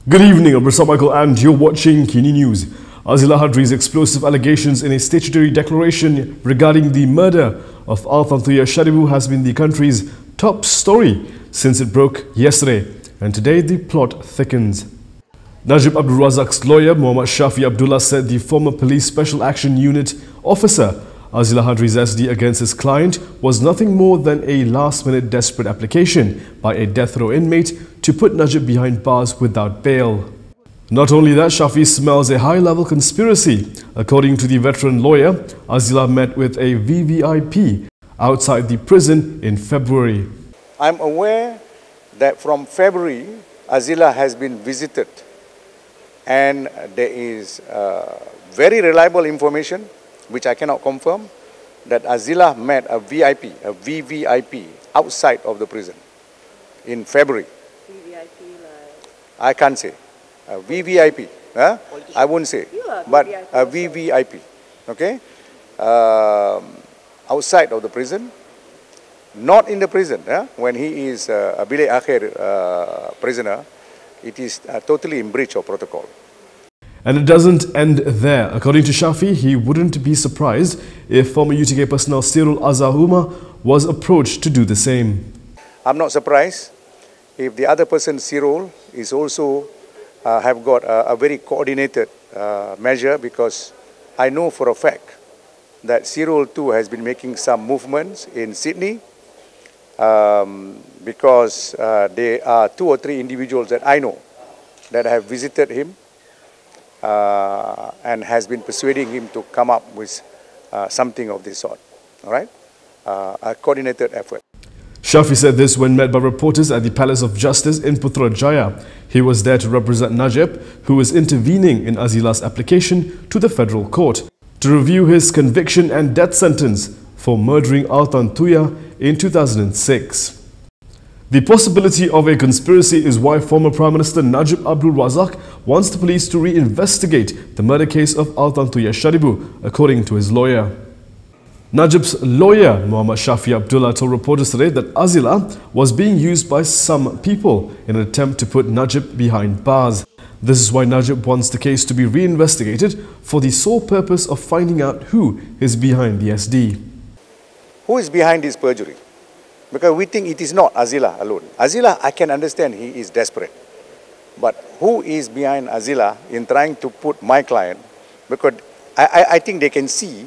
Good evening, I'm Mr. Michael and you're watching Kini News. Azilah Hadri's explosive allegations in a statutory declaration regarding the murder of Althanthuya Sharibu has been the country's top story since it broke yesterday, and today the plot thickens. Najib Abdul Razak's lawyer Muhammad Shafee Abdullah said the former Police Special Action Unit officer Azilah Hadri's SD against his client was nothing more than a last-minute desperate application by a death row inmate to put Najib behind bars without bail. Not only that, Shafee smells a high-level conspiracy. According to the veteran lawyer, Azilah met with a VVIP outside the prison in February. I'm aware that from February, Azilah has been visited, and there is very reliable information which I cannot confirm, that Azilah met a VVIP outside of the prison in February. VVIP like? I can't say. VVIP, I won't say, but a VVIP, okay? Outside of the prison, not in the prison. When he is a bilik akhir prisoner, it is totally in breach of protocol. And it doesn't end there. According to Shafee, he wouldn't be surprised if former UTK personnel Sirul Azhar Umar was approached to do the same. I'm not surprised if the other person, Sirul, is also have got a very coordinated measure, because I know for a fact that Sirul too has been making some movements in Sydney, because there are 2 or 3 individuals that I know that have visited him and has been persuading him to come up with something of this sort, all right? A coordinated effort. Shafee said this when met by reporters at the Palace of Justice in Putrajaya. He was there to represent Najib, who is intervening in Azilah's application to the federal court to review his conviction and death sentence for murdering Althanthuya in 2006. The possibility of a conspiracy is why former Prime Minister Najib Abdul Razak wants the police to reinvestigate the murder case of Althanthuya Sharibu, according to his lawyer. Najib's lawyer, Muhammad Shafee Abdullah, told reporters today that Azilah was being used by some people in an attempt to put Najib behind bars. This is why Najib wants the case to be reinvestigated for the sole purpose of finding out who is behind the SD. Who is behind this perjury? Because we think it is not Azilah alone. Azilah, I can understand he is desperate. But who is behind Azilah in trying to put my client? Because I think they can see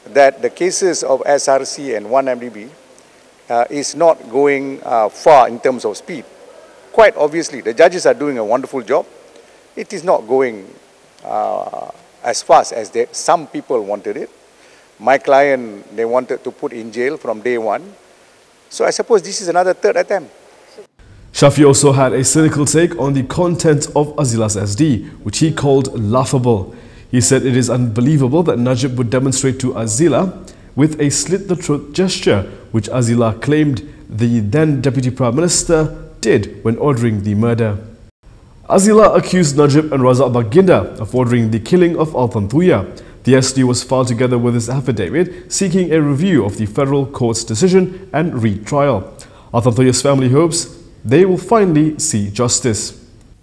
that the cases of SRC and 1MDB is not going far in terms of speed. Quite obviously, the judges are doing a wonderful job. It is not going as fast as some people wanted it. My client, they wanted to put in jail from day one. So I suppose this is another third attempt. Shafee also had a cynical take on the content of Azilah's SD, which he called laughable. He said it is unbelievable that Najib would demonstrate to Azilah with a slit-the-throat gesture, which Azilah claimed the then Deputy Prime Minister did when ordering the murder. Azilah accused Najib and Razak Baginda of ordering the killing of Althanthuya. The SD was filed together with his affidavit seeking a review of the federal court's decision and retrial. Althanthuya's family hopes they will finally see justice.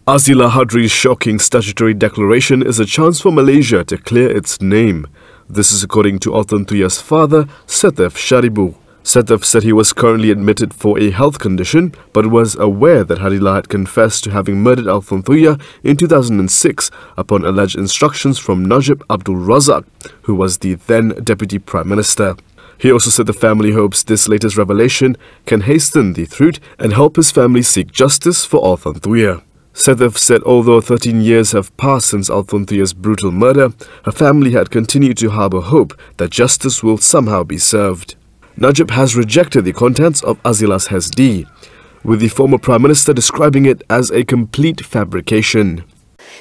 Azilah Hadri's shocking statutory declaration is a chance for Malaysia to clear its name. This is according to Althanthuya's father, Setef Sharibu. Setef said he was currently admitted for a health condition, but was aware that Hadrilah had confessed to having murdered Althanthuya in 2006 upon alleged instructions from Najib Abdul Razak, who was the then Deputy Prime Minister. He also said the family hopes this latest revelation can hasten the truth and help his family seek justice for Althanthuya. Setef said although 13 years have passed since Althanthuya's brutal murder, her family had continued to harbour hope that justice will somehow be served. Najib has rejected the contents of Azilah's SD, with the former Prime Minister describing it as a complete fabrication.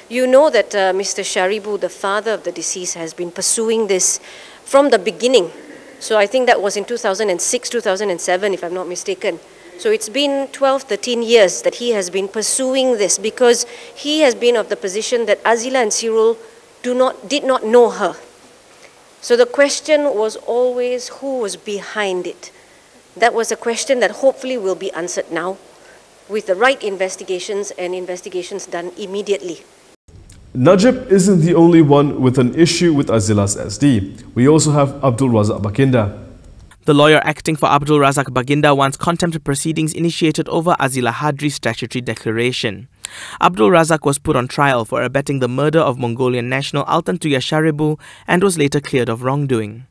You know that Mr. Sharibu, the father of the deceased, has been pursuing this from the beginning. So I think that was in 2006, 2007, if I'm not mistaken. So it's been 12, 13 years that he has been pursuing this, because he has been of the position that Azilah and Sirul did not know her. So the question was always who was behind it. That was a question that hopefully will be answered now. with the right investigations and investigations done immediately. Najib isn't the only one with an issue with Azilah's SD. We also have Abdul Razak Baginda. The lawyer acting for Abdul Razak Baginda wants contempt proceedings initiated over Azilah Hadri's statutory declaration. Abdul Razak was put on trial for abetting the murder of Mongolian national Altan Tuya Sharibu and was later cleared of wrongdoing.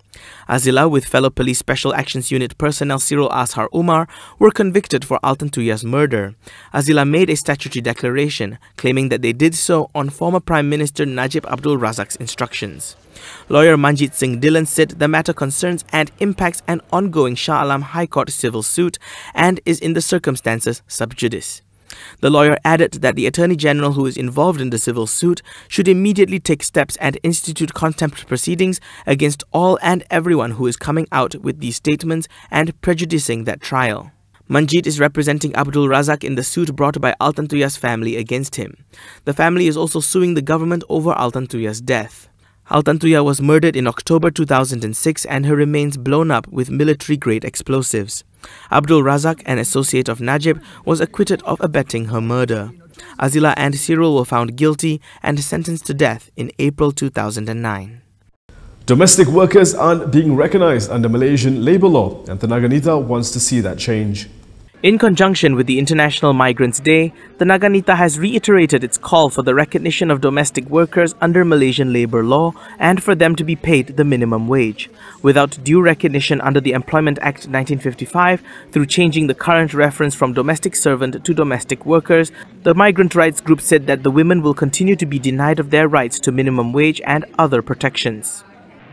Azilah, with fellow Police Special Actions Unit personnel Sirul Azhar Umar, were convicted for Altan Tuya's murder. Azilah made a statutory declaration claiming that they did so on former Prime Minister Najib Abdul Razak's instructions. Lawyer Manjit Singh Dhillon said the matter concerns and impacts an ongoing Shah Alam High Court civil suit and is in the circumstances sub judice. The lawyer added that the Attorney General who is involved in the civil suit should immediately take steps and institute contempt proceedings against all and everyone who is coming out with these statements and prejudicing that trial. Manjit is representing Abdul Razak in the suit brought by Altan Tuya's family against him. The family is also suing the government over Altan Tuya's death. Altan Tuya was murdered in October 2006 and her remains blown up with military-grade explosives. Abdul Razak, an associate of Najib, was acquitted of abetting her murder. Azilah and Sirul were found guilty and sentenced to death in April 2009. Domestic workers aren't being recognized under Malaysian labour law, and the Naganita wants to see that change. In conjunction with the International Migrants Day, the Naganita has reiterated its call for the recognition of domestic workers under Malaysian labour law and for them to be paid the minimum wage. Without due recognition under the Employment Act 1955, through changing the current reference from domestic servant to domestic workers, the migrant rights group said that the women will continue to be denied of their rights to minimum wage and other protections.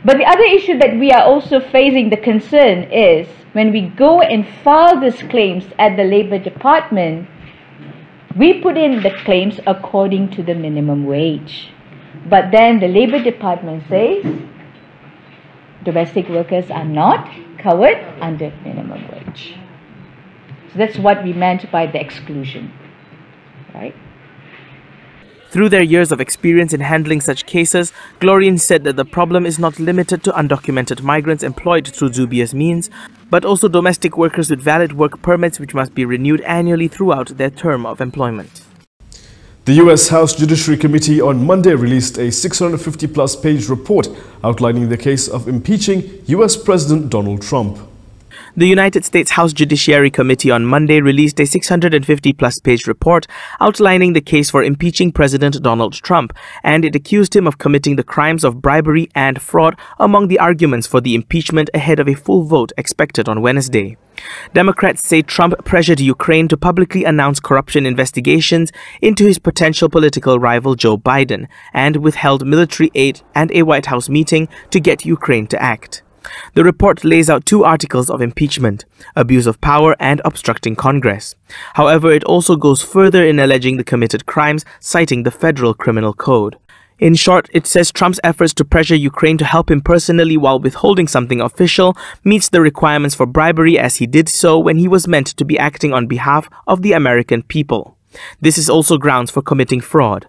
But the other issue that we are also facing the concern is when we go and file these claims at the Labour Department, we put in the claims according to the minimum wage. But then the Labour Department says domestic workers are not covered under minimum wage. So that's what we meant by the exclusion, right? Through their years of experience in handling such cases, Glorian said that the problem is not limited to undocumented migrants employed through dubious means, but also domestic workers with valid work permits which must be renewed annually throughout their term of employment. The US House Judiciary Committee on Monday released a 650-plus page report outlining the case of impeaching US President Donald Trump. The United States House Judiciary Committee on Monday released a 650-plus page report outlining the case for impeaching President Donald Trump, and it accused him of committing the crimes of bribery and fraud among the arguments for the impeachment ahead of a full vote expected on Wednesday. Democrats say Trump pressured Ukraine to publicly announce corruption investigations into his potential political rival Joe Biden and withheld military aid and a White House meeting to get Ukraine to act. The report lays out two articles of impeachment: abuse of power and obstructing Congress. However, it also goes further in alleging the committed crimes, citing the Federal Criminal Code. In short, it says Trump's efforts to pressure Ukraine to help him personally while withholding something official meets the requirements for bribery, as he did so when he was meant to be acting on behalf of the American people. This is also grounds for committing fraud.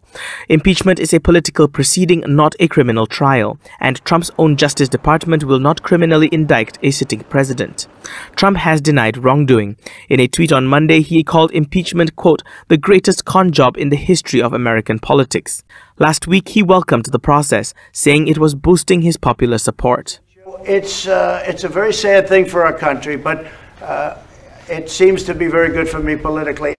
Impeachment is a political proceeding, not a criminal trial, and Trump's own Justice Department will not criminally indict a sitting president. Trump has denied wrongdoing. In a tweet on Monday, he called impeachment, quote, the greatest con job in the history of American politics. Last week, he welcomed the process, saying it was boosting his popular support. It's a very sad thing for our country, but it seems to be very good for me politically.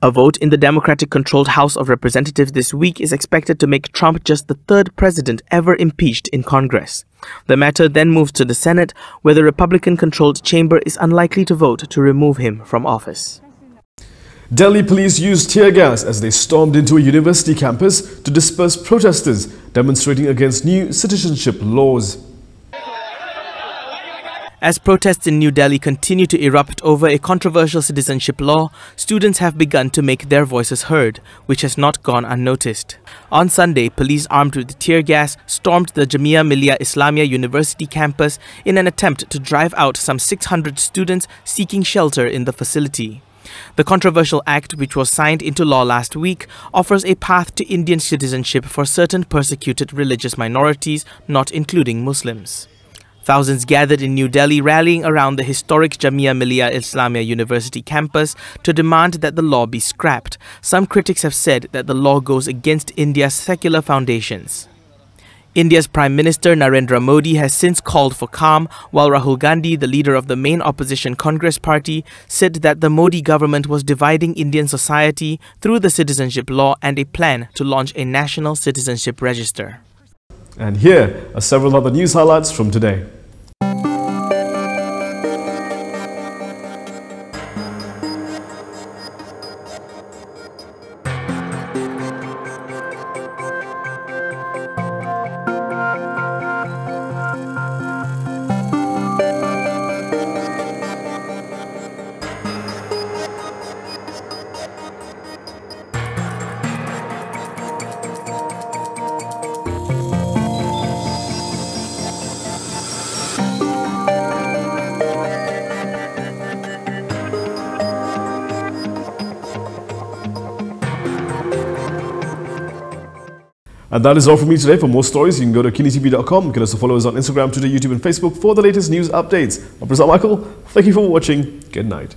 A vote in the Democratic-controlled House of Representatives this week is expected to make Trump just the third president ever impeached in Congress. The matter then moves to the Senate, where the Republican-controlled chamber is unlikely to vote to remove him from office. Delhi police used tear gas as they stormed into a university campus to disperse protesters demonstrating against new citizenship laws. As protests in New Delhi continue to erupt over a controversial citizenship law, students have begun to make their voices heard, which has not gone unnoticed. On Sunday, police armed with tear gas stormed the Jamia Millia Islamia University campus in an attempt to drive out some 600 students seeking shelter in the facility. The controversial act, which was signed into law last week, offers a path to Indian citizenship for certain persecuted religious minorities, not including Muslims. Thousands gathered in New Delhi, rallying around the historic Jamia Millia Islamia University campus to demand that the law be scrapped. Some critics have said that the law goes against India's secular foundations. India's Prime Minister Narendra Modi has since called for calm, while Rahul Gandhi, the leader of the main opposition Congress party, said that the Modi government was dividing Indian society through the citizenship law and a plan to launch a national citizenship register. And here are several other news highlights from today. And that is all from me today. For more stories, you can go to KiniTV.com. You can also follow us on Instagram, Twitter, YouTube and Facebook for the latest news updates. I'm Prasad Michael. Thank you for watching. Good night.